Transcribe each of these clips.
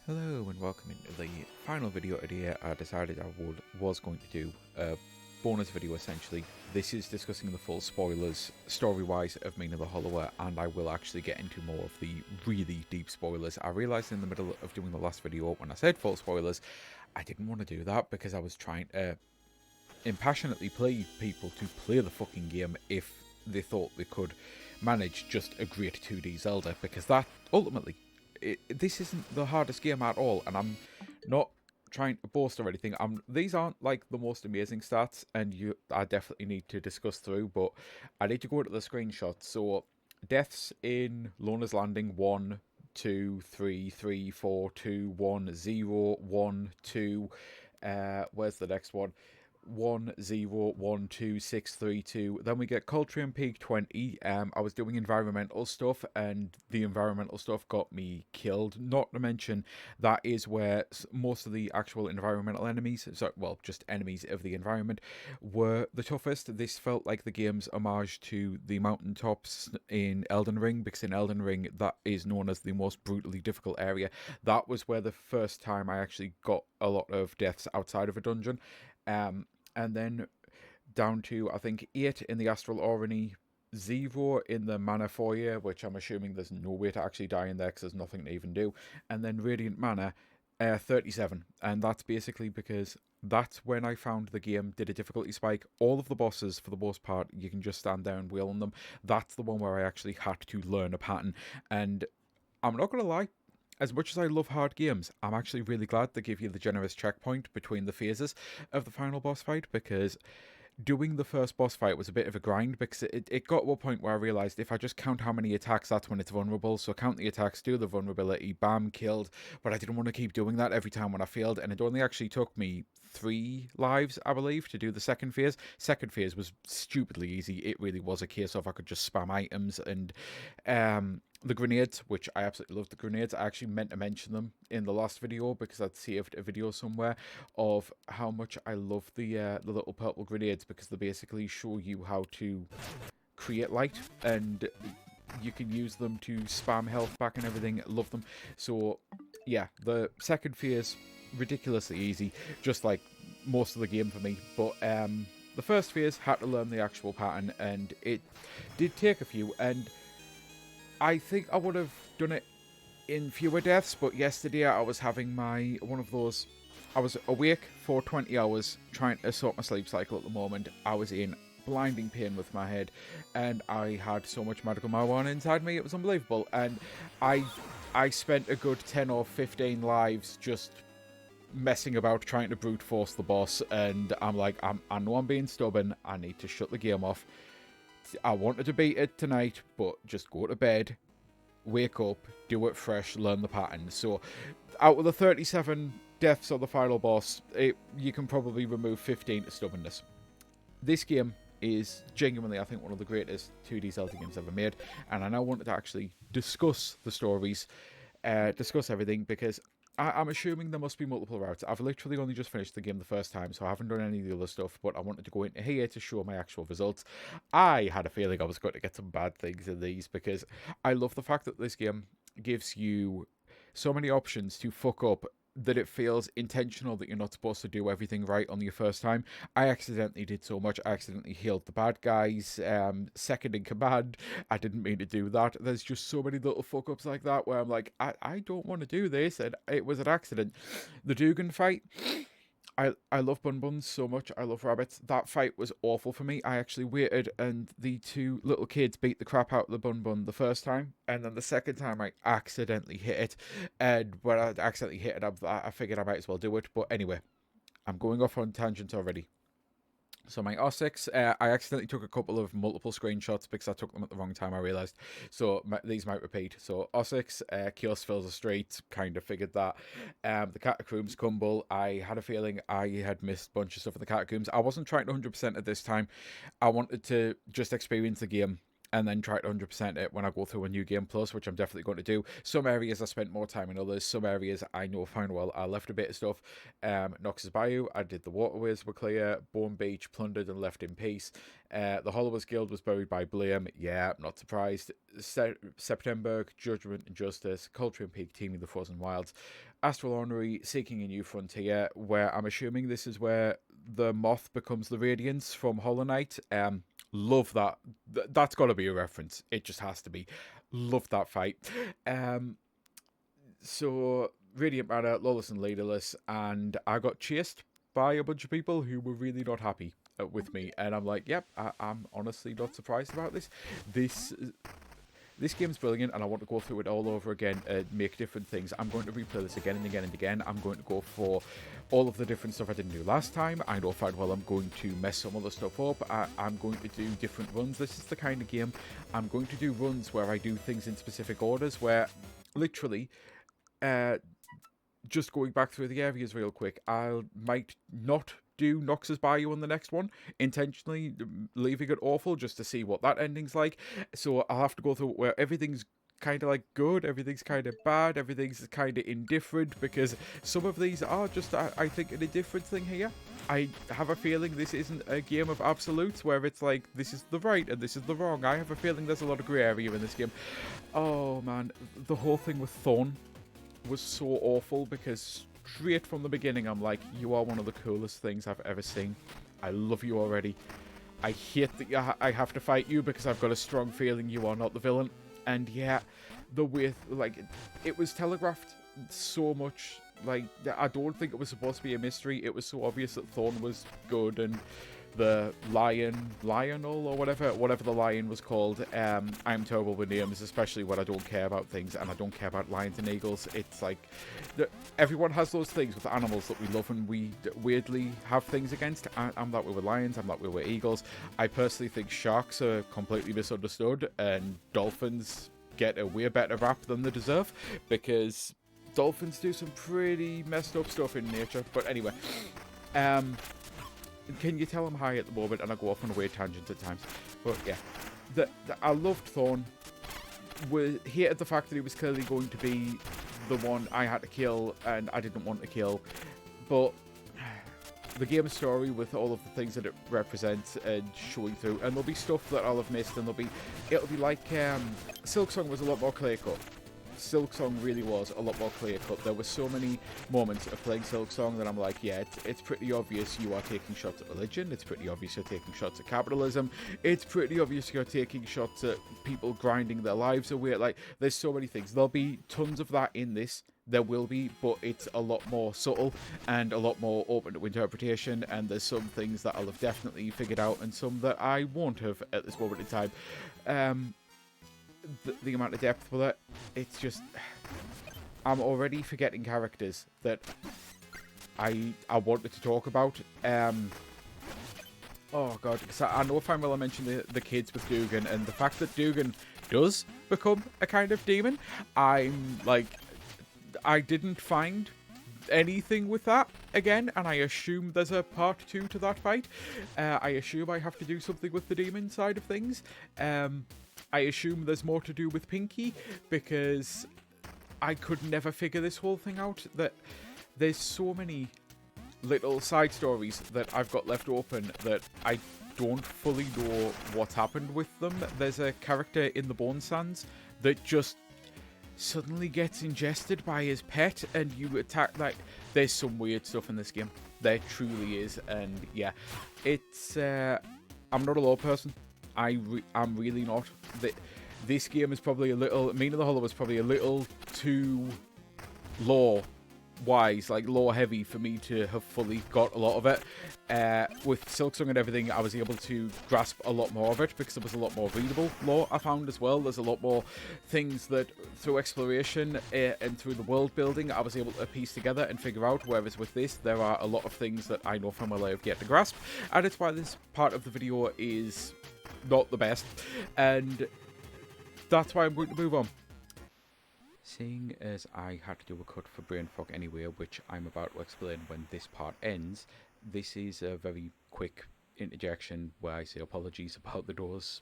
Hello and welcome into the final video today. I decided was going to do a bonus video essentially. This is discussing the full spoilers story-wise of Mina the Hollower, and I will actually get into more of the really deep spoilers. I realised in the middle of doing the last video when I said full spoilers, I didn't want to do that because I was trying to impassionately play people to play the fucking game if they thought they could manage just a great 2D Zelda, because that ultimately this isn't the hardest game at all, and I'm not trying to boast or anything. These aren't like the most amazing stats, and I definitely need to discuss through, but I need to go to the screenshots. So deaths in Lona's Landing: 1, 2, 3, 3, 4, 2, 1, 0, 1, 2. Where's the next one? 1, 0, 1, 2, 6, 3, 2. Then we get Coltrane Peak 20. I was doing environmental stuff, and the environmental stuff got me killed. Not to mention, that is where most of the actual environmental enemies, just enemies of the environment, were the toughest. This felt like the game's homage to the mountaintops in Elden Ring, because in Elden Ring, that is known as the most brutally difficult area. That was where the first time I actually got a lot of deaths outside of a dungeon. And then down to, I think, 8 in the Astral Orony, 0 in the Manor Foyer, which I'm assuming there's no way to actually die in there because there's nothing to even do, and then Radiant Manor, 37. And that's basically because that's when I found the game did a difficulty spike. All of the bosses, for the most part, you can just stand there and wail on them. That's the one where I actually had to learn a pattern. And I'm not going to lie, as much as I love hard games, I'm actually really glad they give you the generous checkpoint between the phases of the final boss fight, because doing the first boss fight was a bit of a grind, because it got to a point where I realised if I just count how many attacks, that's when it's vulnerable. So count the attacks, do the vulnerability, bam, killed. But I didn't want to keep doing that every time when I failed, and it only actually took me 3 lives, I believe, to do the second phase. Second phase was stupidly easy. It really was a case of I could just spam items, and the grenades, which I absolutely love the grenades. I actually meant to mention them in the last video because I'd saved a video somewhere of how much I love the little purple grenades, because they basically show you how to create light, and you can use them to spam health back and everything. Love them. So yeah, the second phase, ridiculously easy, just like most of the game for me. But the first phase had to learn the actual pattern, and it did take a few, and I think I would have done it in fewer deaths, but yesterday I was having one of those. I was awake for 20 hours trying to sort my sleep cycle at the moment. I was in blinding pain with my head, and I had so much medical marijuana inside me, it was unbelievable. And I spent a good 10 or 15 lives just messing about trying to brute force the boss, and I'm like, I know I'm being stubborn, I need to shut the game off. I wanted to beat it tonight, but just go to bed, wake up, do it fresh, learn the pattern. So out of the 37 deaths on the final boss, you can probably remove 15 to stubbornness. This game is genuinely, I think, one of the greatest 2D Zelda games ever made, and I now wanted to actually discuss the stories, discuss everything, because I'm assuming there must be multiple routes. I've literally only just finished the game the first time, so I haven't done any of the other stuff, but I wanted to go into here to show my actual results. I had a feeling I was going to get some bad things in these, because I love the fact that this game gives you so many options to fuck up that it feels intentional that you're not supposed to do everything right on your first time. I accidentally did so much. I accidentally healed the bad guys, second in command. I didn't mean to do that. There's just so many little fuck ups like that where I'm like, I don't want to do this, and it was an accident. The Dugan fight, I love bun buns so much. I love rabbits. That fight was awful for me. I actually waited, and the 2 little kids beat the crap out of the bun bun the first time, and then the second time I accidentally hit it. And when I accidentally hit it, I figured I might as well do it. But anyway, I'm going off on tangents already. So my R6, I accidentally took a couple of multiple screenshots because I took them at the wrong time, I realised. So these might repeat. So R6, Kiosk Fills the Street, kind of figured that. The Catacombs Cumble, I had a feeling I had missed a bunch of stuff in the Catacombs. I wasn't trying to 100% at this time. I wanted to just experience the game and then try to 100% it when I go through a new game plus, which I'm definitely going to do. Some areas I spent more time in others. Some areas I know fine well I left a bit of stuff. Knox's Bayou, I did the waterways were clear. Bone Beach, plundered and left in peace. The Hollowers Guild was buried by blame. Yeah, not surprised. September, Judgment and Justice, Culture and Peak, Teaming the Frozen Wilds. Astral Ornery, Seeking a New Frontier, where I'm assuming this is where the moth becomes the Radiance from Hollow Knight. Love that. That's got to be a reference. It just has to be. Love that fight. So Radiant Manor, lawless and leaderless, and I got chased by a bunch of people who were really not happy with me, and I'm like, yep, I'm honestly not surprised about this. This game's brilliant, and I want to go through it all over again and make different things. I'm going to replay this again and again and again. I'm going to go for all of the different stuff I didn't do last time. I know fine well I'm going to mess some other stuff up. I'm going to do different runs. This is the kind of game I'm going to do runs where I do things in specific orders, where literally just going back through the areas real quick, I might not do Nox's Bayou on the next one, intentionally leaving it awful just to see what that ending's like. So I'll have to go through where everything's kind of like good, everything's kind of bad, everything's kind of indifferent, because some of these are just, I think, an indifferent thing here. I have a feeling this isn't a game of absolutes where it's like, this is the right and this is the wrong. I have a feeling there's a lot of grey area in this game. Oh man, the whole thing with Thorn was so awful, because straight from the beginning I'm like, you are one of the coolest things I've ever seen. I love you already. I hate that I have to fight you because I've got a strong feeling you are not the villain. And yeah, the way, like, it was telegraphed so much. Like, I don't think it was supposed to be a mystery. It was so obvious that Thorn was good, and the Lionel or whatever the lion was called. I'm terrible with names, especially when I don't care about things, and I don't care about lions and eagles. It's like, everyone has those things with animals that we love and we weirdly have things against. I'm that way with lions, I'm that way with eagles. I personally think sharks are completely misunderstood, and dolphins get a way better rap than they deserve, because dolphins do some pretty messed up stuff in nature. But anyway, can you tell I'm high at the moment and I go off on a weird tangent at times? But yeah, I loved Thorn. We hated the fact that he was clearly going to be the one I had to kill and I didn't want to kill. But the game's story, with all of the things that it represents and showing through, and there'll be stuff that I'll have missed, and it'll be like Silksong was a lot more clear cut. Silksong really was a lot more clear cut. There were so many moments of playing Silksong that I'm like, yeah, it's pretty obvious you are taking shots at religion. It's pretty obvious you're taking shots at capitalism. It's pretty obvious you're taking shots at people grinding their lives away. Like, there's so many things. There'll be tons of that in this. There will be, but it's a lot more subtle and a lot more open to interpretation, and there's some things that I'll have definitely figured out and some that I won't have at this moment in time. The amount of depth with it, it's just, I'm already forgetting characters that I wanted to talk about. Oh god, because I know fine well I mentioned the kids with Dugan, and the fact that Dugan does become a kind of demon, I'm like, I didn't find anything with that again, and I assume there's a part 2 to that fight. I assume I have to do something with the demon side of things. I assume there's more to do with Pinky, because I could never figure this whole thing out. That there's so many little side stories that I've got left open that I don't fully know what's happened with them. There's a character in the Bone Sands that just suddenly gets ingested by his pet, and you attack. Like, there's some weird stuff in this game. There truly is, and yeah, it's. I'm not a law person. I'm really not. This game is probably a little. Mina the Hollow was probably a little too law-wise, like law-heavy, for me to have fully got a lot of it. With Silksong and everything, I was able to grasp a lot more of it because it was a lot more readable law, I found as well. There's a lot more things that, through exploration and through the world building, I was able to piece together and figure out, whereas with this, there are a lot of things that I know from my life yet to grasp, and it's why this part of the video is not the best, and that's why I'm going to move on. Seeing as I had to do a cut for brain fog anyway, which I'm about to explain when this part ends, this is a very quick interjection where I say apologies about the doors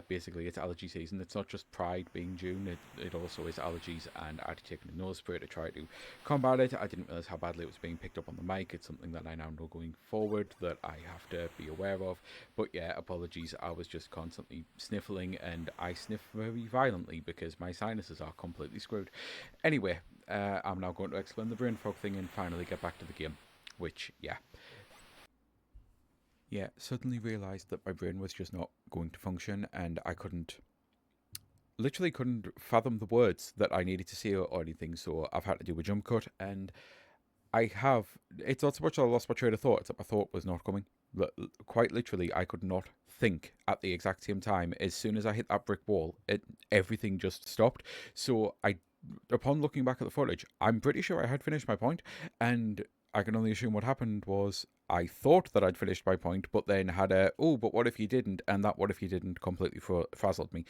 Basically, it's allergy season. It's not just Pride being June, it also is allergies, and I'd taken a nose spray to try to combat it. I didn't realise how badly it was being picked up on the mic. It's something that I now know going forward that I have to be aware of. But yeah, apologies. I was just constantly sniffling, and I sniff very violently because my sinuses are completely screwed. Anyway, I'm now going to explain the brain fog thing and finally get back to the game, which, yeah, suddenly realised that my brain was just not going to function, and I literally couldn't fathom the words that I needed to say or anything, so I've had to do a jump cut, and it's not so much I lost my train of thought, it's that my thought was not coming. Quite literally, I could not think at the exact same time. As soon as I hit that brick wall, everything just stopped. So upon looking back at the footage, I'm pretty sure I had finished my point, and I can only assume what happened was I thought that I'd finished my point, but then had but what if you didn't? And that what if you didn't completely frazzled me.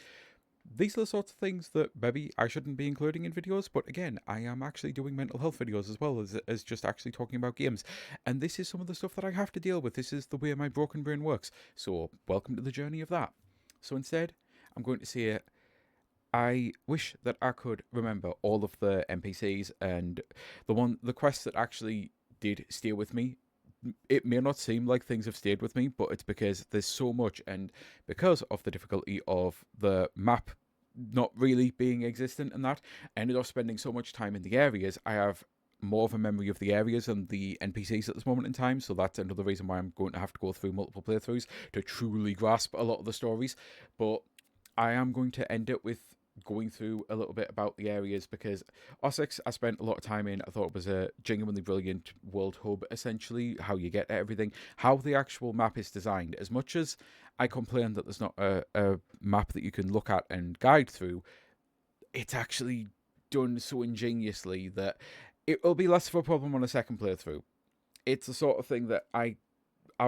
These are the sorts of things that maybe I shouldn't be including in videos, but again, I am actually doing mental health videos as well as just actually talking about games. And this is some of the stuff that I have to deal with. This is the way my broken brain works. So welcome to the journey of that. So instead, I'm going to say I wish that I could remember all of the NPCs and the quests that actually did stay with me. It may not seem like things have stayed with me, but it's because there's so much, and because of the difficulty of the map not really being existent and that, I ended up spending so much time in the areas, I have more of a memory of the areas and the NPCs at this moment in time, so that's another reason why I'm going to have to go through multiple playthroughs to truly grasp a lot of the stories. But I am going to end it with going through a little bit about the areas because Ossex I spent a lot of time in. I thought it was a genuinely brilliant world hub, essentially, how you get everything, how the actual map is designed. As much as I complain that there's not a map that you can look at and guide through, it's actually done so ingeniously that it will be less of a problem on a second playthrough. It's the sort of thing that I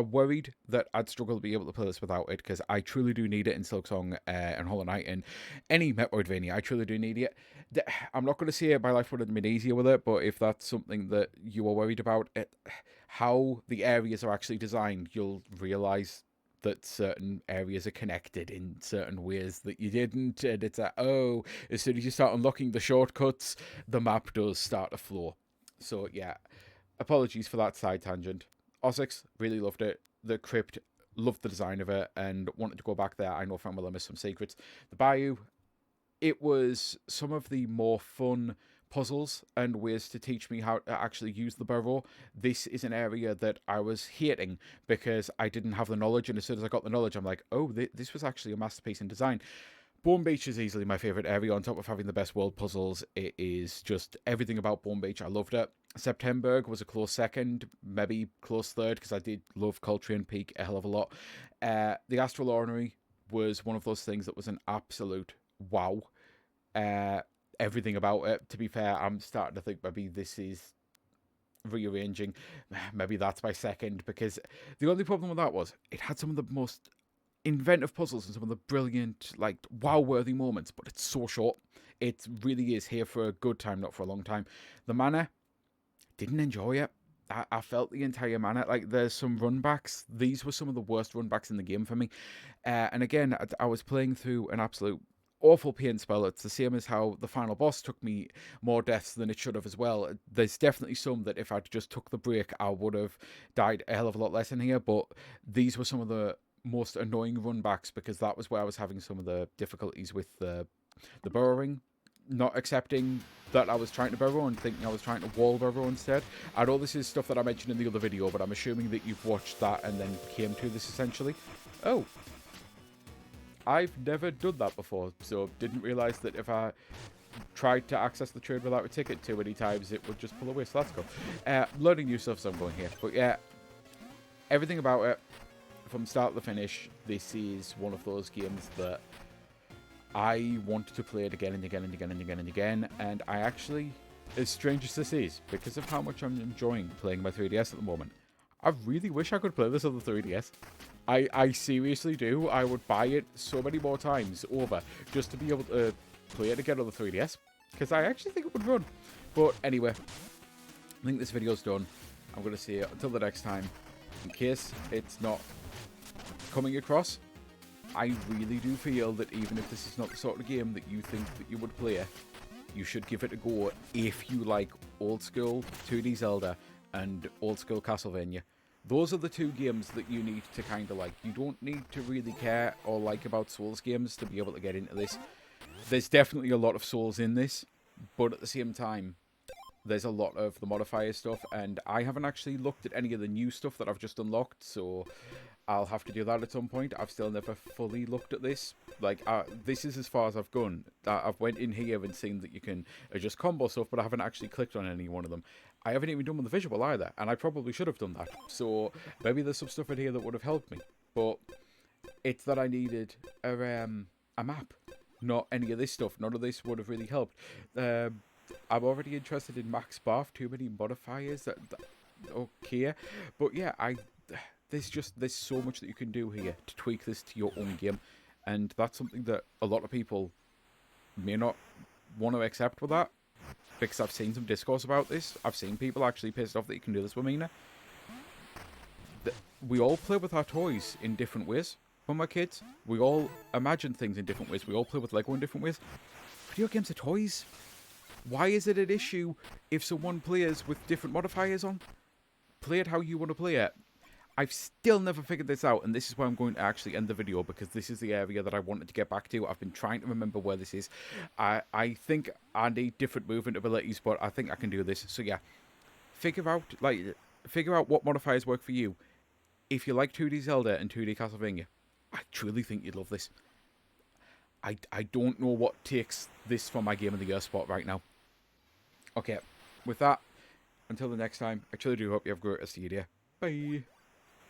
worried that I'd struggle to be able to play this without it, because I truly do need it in Silksong and Hollow Knight and any Metroidvania. I truly do need it. I'm not going to say my life would have been easier with it, but if that's something that you are worried about, how the areas are actually designed, you'll realise that certain areas are connected in certain ways that you didn't, and it's as soon as you start unlocking the shortcuts, the map does start to flow. So yeah, apologies for that side tangent. Ossex, really loved it. The crypt, loved the design of it and wanted to go back there. I know from will I missed some secrets. The Bayou, it was some of the more fun puzzles and ways to teach me how to actually use the burrow. This is an area that I was hating because I didn't have the knowledge, and as soon as I got the knowledge, I'm like, oh, this was actually a masterpiece in design. Bone Beach is easily my favourite area. On top of having the best world puzzles, it is just everything about Bone Beach. I loved it. Septemberg was a close second, maybe close third, because I did love Coltrane Peak a hell of a lot. The Astral Ornery was one of those things that was an absolute wow. Everything about it. To be fair, I'm starting to think maybe this is rearranging. Maybe that's my second, because the only problem with that was it had some of the most inventive puzzles and some of the brilliant, like, wow-worthy moments, but it's so short. It really is here for a good time, not for a long time. The Manor, didn't enjoy it. I felt the entire Manor, like, there's some runbacks. These were some of the worst runbacks in the game for me. And again, I was playing through an absolute awful pain spell. It's the same as how the final boss took me more deaths than it should have as well. There's definitely some that if I'd just took the break, I would have died a hell of a lot less in here, but these were some of the most annoying runbacks because that was where I was having some of the difficulties with the burrowing, not accepting that I was trying to burrow and thinking I was trying to wall burrow instead. I know this is stuff that I mentioned in the other video, but I'm assuming that you've watched that and then came to this essentially. Oh, I've never done that before, so didn't realise that if I tried to access the trade without a ticket too many times, it would just pull away, so that's cool. Learning new stuff as I'm going here. But yeah, everything about it, from start to finish, this is one of those games that I want to play it again and again and again and again and again. And I actually, as strange as this is, because of how much I'm enjoying playing my 3DS at the moment, I really wish I could play this on the 3DS. I seriously do. I would buy it so many more times over just to be able to play it again on the 3DS, because I actually think it would run. But anyway, I think this video's done. I'm going to say until the next time, in case it's not coming across, I really do feel that even if this is not the sort of game that you think that you would play, you should give it a go if you like old school 2D Zelda and old school Castlevania. Those are the two games that you need to kind of like. You don't need to really care or like about Souls games to be able to get into this. There's definitely a lot of Souls in this, but at the same time, there's a lot of the modifier stuff, and I haven't actually looked at any of the new stuff that I've just unlocked, so I'll have to do that at some point. I've still never fully looked at this. Like, this is as far as I've gone. I've went in here and seen that you can adjust combo stuff, but I haven't actually clicked on any one of them. I haven't even done with the visual either, and I probably should have done that. So maybe there's some stuff in here that would have helped me, but it's that I needed a map, not any of this stuff. None of this would have really helped. I'm already interested in max buff. Too many modifiers. Okay, but yeah, there's so much that you can do here to tweak this to your own game, and that's something that a lot of people may not want to accept with that, because I've seen some discourse about this. I've seen people actually pissed off that you can do this with Mina. We all play with our toys in different ways when we're kids. We all imagine things in different ways. We all play with Lego in different ways. Video games are toys. Why is it an issue if someone plays with different modifiers on? Play it how you want to play it. I've still never figured this out, and this is where I'm going to actually end the video, because this is the area that I wanted to get back to. I've been trying to remember where this is. I think I need different movement abilities, but I think I can do this. So yeah, figure out what modifiers work for you. If you like 2D Zelda and 2D Castlevania, I truly think you'd love this. I don't know what takes this for my Game of the Year spot right now. Okay, with that, until the next time, I truly do hope you have a great rest of your day. Bye.